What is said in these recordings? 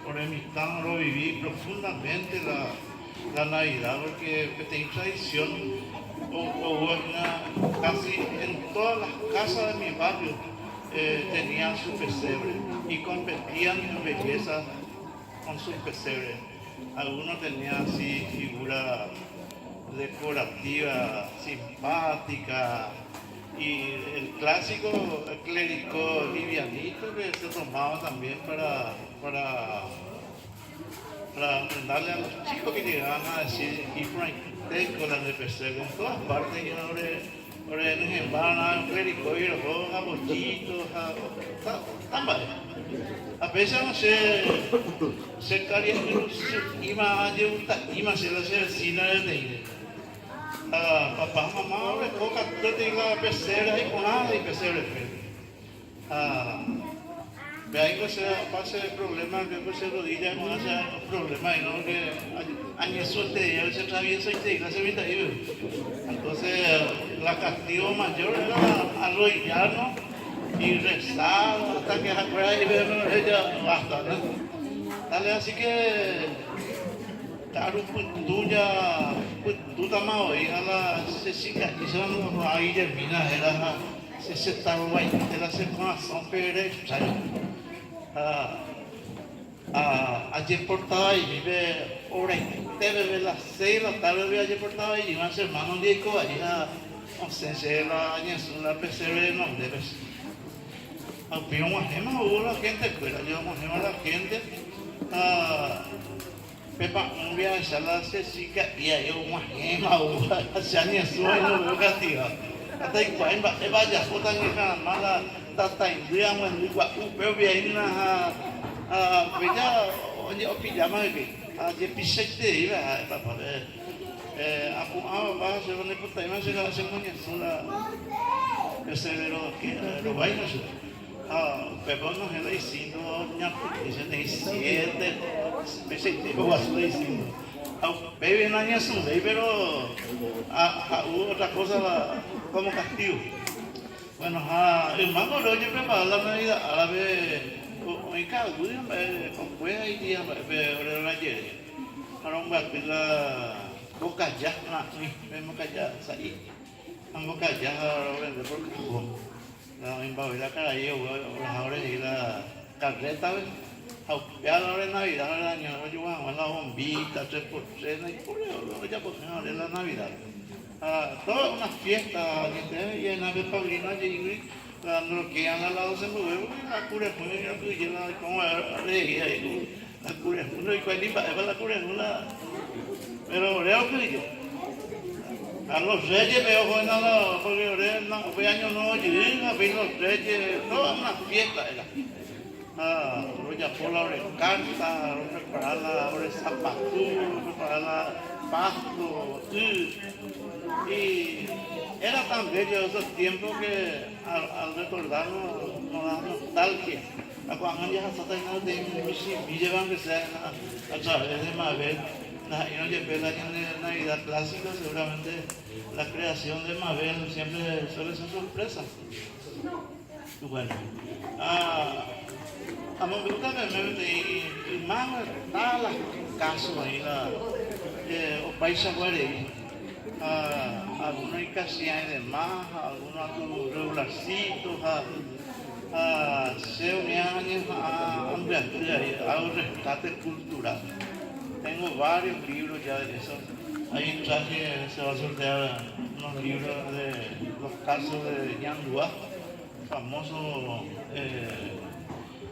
por Emistán lo viví profundamente la Navidad, porque tenía tradición, casi en todas las casas de mi barrio tenían su pesebre y competían en belleza con sus pesebres. Algunos tenían así figuras decorativas, simpáticas, y el clásico clérigo livianito que se tomaba también para darle a los chicos que llegaban a decir y con de pesebre en todas partes. Y ahora en van a clérigo y los abollitos, a veces no se caría ima se la cina de teide. Papá, mamá, coca, te la pecera y con nada y pesebre. De ahí pues se pasa el problema que pues se rodilla no hace problema y no que añeso te se atraviesa y te se evita ahí. Entonces la castigo mayor era arrodillarnos y rezar hasta que se acuerda y ver ella basta, ¿no? Dale, así que claro, pues tú también hoy a la Cecilia y se van a ir termina era se estaba de la circulación peregrina. Ayer portaba y vive ahora desde las 6 de la tarde ayer portaba y iban a ser hermanos de Eco allí a ausencia la PCR no debes. Pero más hubo la gente escuela, llevamos a la gente Pepa un viaje a la Cecilia y hay una gema o se han ido no veo castigado. Hasta ahí vaya puta ni nada mala tata indía muy igual pero bien bella oye pijama que ayer pisete iba para ver aku va se van a puta y más se la hacen muñeca que se lo vaina pero no se le diciendo dicen 7 pisete o así le diciendo bebé no año su pero hubo otra cosa como castigo. Bueno, el mango lo oye preparar la Navidad a la vez en cada día con cueva y día pero la lleve. Ahora un barco la boca ya, vemos que ya salí. Un boca ya ahora vende por cubo. La invade la cara y ahora y la carreta ya la hora de Navidad el año yo hago la bombita 3x3 y por eso ya pues no es la Navidad. Toda una fiesta y en la vez paulina y lo que han al lado se mueve la cura y la como alegría y la cura y cuando iba la cura pero leo que yo a los reyes veo con nada porque no año no llegué a ver los reyes toda una fiesta era ya por la hora carta preparar la hora zapato preparar la pasto y era tan bello esos tiempos que al recordarlo nos da nostalgia. Cuando ya hasta de mi llevan que sea a través de Mabel, y no llevé el año de Navidad clásica, seguramente la creación de Mabel siempre suele ser sorpresa. Y bueno, a mí me gusta y más está las casos ahí, los países guareños. Algunos hay casillas de más, algunos regularcitos, se unían a un rescate cultural. Tengo varios libros ya de eso. Ahí un traje se va a sortear unos libros de los casos de Ñandúa, famoso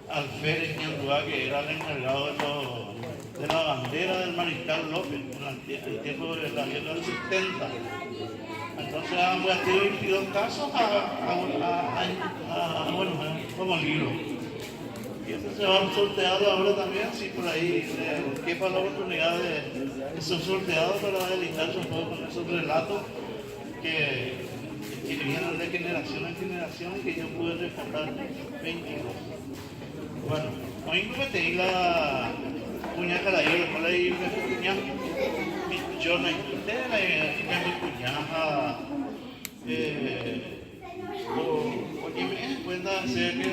alférez Ñandúa, que era el encargado de la bandera del Mariscal López en el tiempo de la guerra del 70. Entonces han puesto 22 casos como libro. Y eso se va sorteado ahora también, si por ahí quepa la oportunidad de ser sorteado para deleitarse un poco con esos relatos que vienen de generación en generación y que yo pude rescatar 22. Bueno, hoy me tengo la puñaca la yo, por ahí me puña mi chona y mi puñaca oye me cuenta hacer que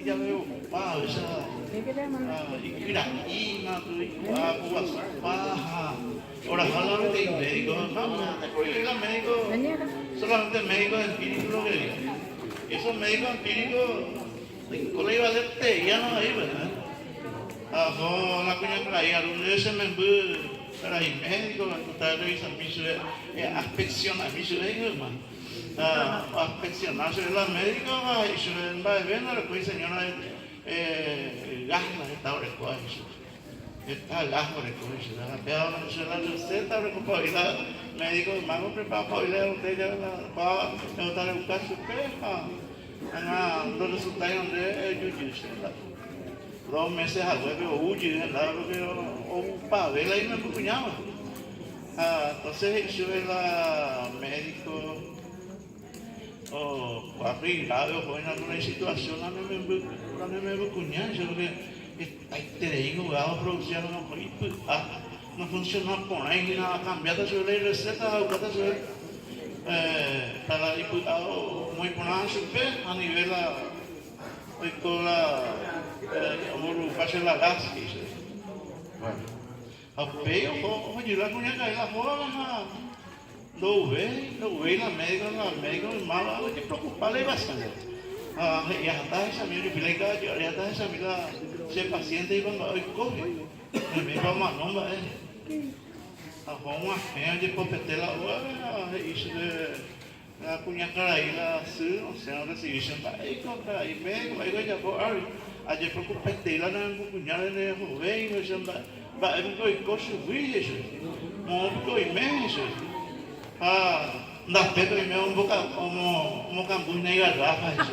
ella ya veo, wow, esa, iraquina, paja. Ahora, solamente el médico, no, porque el médico, solamente el médico empírico lo que diga. Esos médicos empíricos, ¿cómo le iba a hacer? Ya no hay, ¿verdad? Con la cuña que la hay, ese me para el médico, para revisar mi ciudad, inspeccionar mi ciudad, hermano. Inspeccionar la médica, y se va a ver, después señora, gas, está ahora está gas, pero no se la receta, recupera médico, hermano, prepara para ir a usted, ya va a buscar su peja. Los resultados donde yo 2 meses a huevo, huye, o para verla y me empuñaba. Entonces yo era médico, o arriesgado, o en alguna situación, a mí me empuñaba, yo que te digo, jugado, producción, no funciona por ahí, nada, cambiado sobre la receta, buscada sobre para el diputado muy buena supe a nivel con la hacer la gas que dice bueno apeo oye la cuña que la joda lo ve la médico mala hay que preocuparle bastante ya está esa mira ya está esa mira ese paciente y cuando hoy coge me va más nombre Hong Kong de popetela isso la punya carai la su o sea la solution baik kok carai me baik aja kok aja popetela na punya ne ho vei no samba ba ko cosu wi isso mo ko imenso na pedro me um boca como cambu na garrafa isso